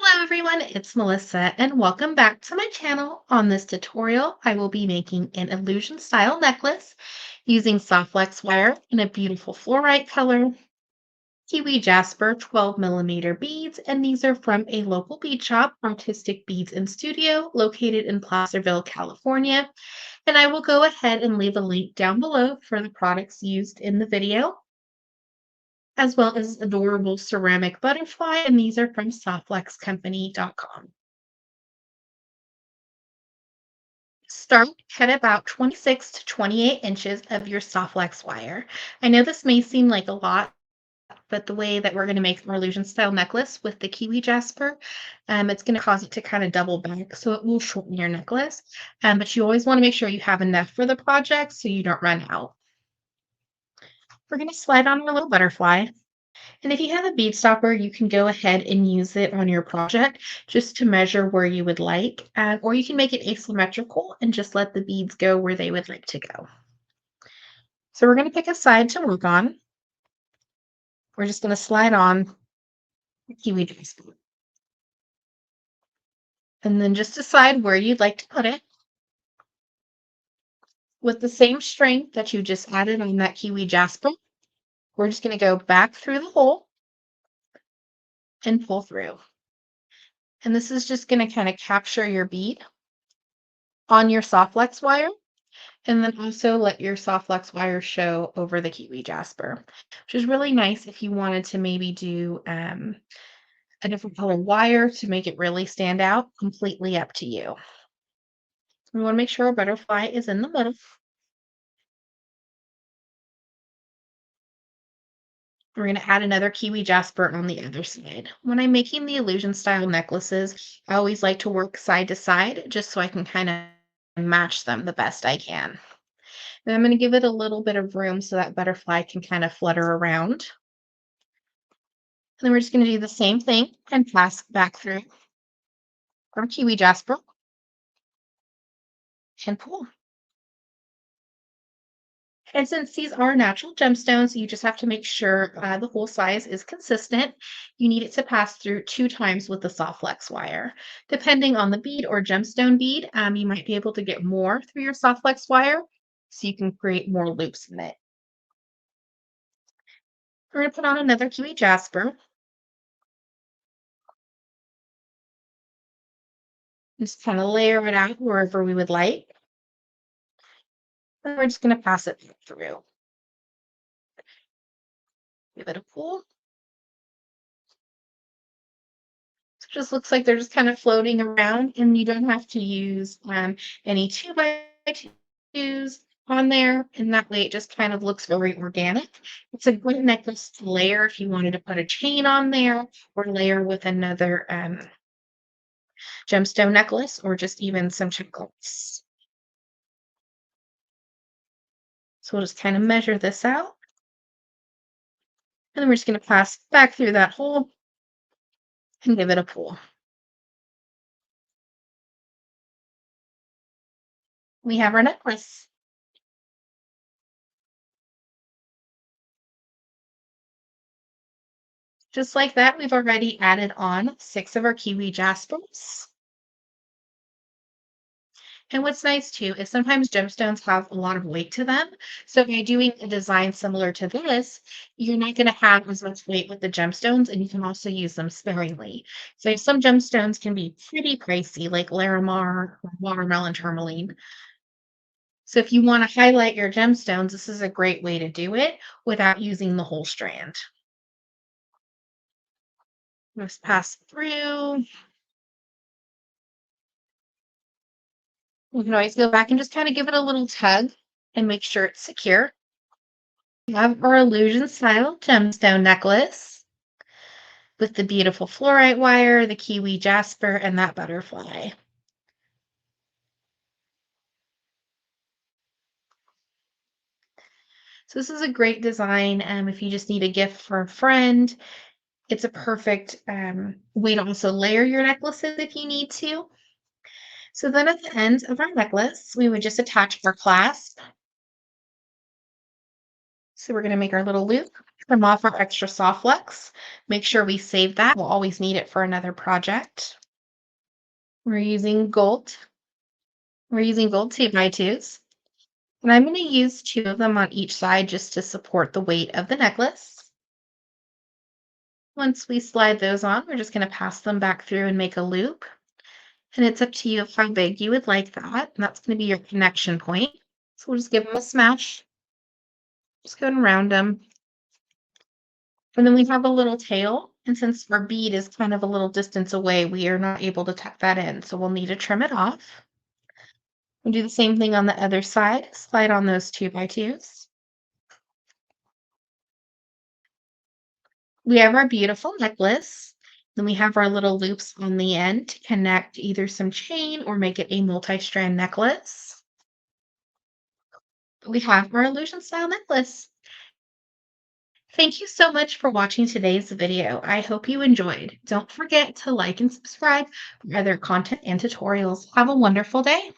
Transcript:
Hello everyone, it's Melissa and welcome back to my channel. On this tutorial, I will be making an illusion style necklace using soft flex wire in a beautiful fluorite color, Kiwi Jasper 12 millimeter beads, and these are from a local bead shop, Artistic Beads and Studio, located in Placerville, California. And I will go ahead and leave a link down below for the products used in the video, as well as adorable ceramic butterfly, and these are from softflexcompany.com. Start at about 26 to 28 inches of your soft flex wire. I know this may seem like a lot, but the way that we're going to make our illusion style necklace with the Kiwi Jasper, it's going to cause it to kind of double back, so it will shorten your necklace. But you always want to make sure you have enough for the project so you don't run out. We're going to slide on our little butterfly. And if you have a bead stopper, you can go ahead and use it on your project just to measure where you would like, or you can make it asymmetrical and just let the beads go where they would like to go. So we're going to pick a side to work on. We're just going to slide on the Kiwi Jasper. And then just decide where you'd like to put it. With the same strength that you just added on that Kiwi Jasper, we're just going to go back through the hole and pull through. And this is just going to kind of capture your bead on your soft flex wire. And then also let your soft flex wire show over the Kiwi Jasper, which is really nice if you wanted to maybe do a different color wire to make it really stand out. Completely up to you. We want to make sure our butterfly is in the middle. We're going to add another Kiwi Jasper on the other side. When I'm making the illusion style necklaces, I always like to work side to side just so I can kind of match them the best I can. And I'm going to give it a little bit of room so that butterfly can kind of flutter around. And then we're just going to do the same thing and pass back through our Kiwi Jasper and pull. And since these are natural gemstones, you just have to make sure the hole size is consistent. You need it to pass through 2 times with the soft flex wire. Depending on the bead or gemstone bead, you might be able to get more through your soft flex wire, so you can create more loops in it. We're going to put on another Kiwi Jasper. Just kind of layer it out wherever we would like. And we're just going to pass it through. Give it a pull. So it just looks like they're just kind of floating around, and you don't have to use any 2x2s on there, and that way it just kind of looks very organic. It's a good necklace to layer if you wanted to put a chain on there or layer with another gemstone necklace or just even some chocolates. So we'll just kind of measure this out. And then we're just going to pass back through that hole and give it a pull. We have our necklace. Just like that, we've already added on 6 of our Kiwi Jaspers. And what's nice too is sometimes gemstones have a lot of weight to them. So by doing a design similar to this, you're not going to have as much weight with the gemstones, and you can also use them sparingly. So some gemstones can be pretty pricey, like Larimar or watermelon tourmaline. So if you want to highlight your gemstones, this is a great way to do it without using the whole strand. Just pass it through. You can always go back and just kind of give it a little tug and make sure it's secure. We have our illusion style gemstone necklace with the beautiful fluorite wire, the Kiwi Jasper, and that butterfly. So this is a great design if you just need a gift for a friend. It's a perfect way to also layer your necklaces if you need to. So then at the end of our necklace, we would just attach our clasp. So we're going to make our little loop. Trim off our extra soft flex. Make sure we save that. We'll always need it for another project. We're using gold. We're using gold 2x2s. And I'm going to use two of them on each side just to support the weight of the necklace. Once we slide those on, we're just going to pass them back through and make a loop. And it's up to you how big you would like that. And that's going to be your connection point. So we'll just give them a smash. Just go and round them. And then we have a little tail. And since our bead is kind of a little distance away, we are not able to tuck that in. So we'll need to trim it off. We'll do the same thing on the other side. Slide on those 2x2s. We have our beautiful necklace. Then we have our little loops on the end to connect either some chain or make it a multi-strand necklace. We have our illusion style necklace. Thank you so much for watching today's video. I hope you enjoyed. Don't forget to like and subscribe for other content and tutorials. Have a wonderful day.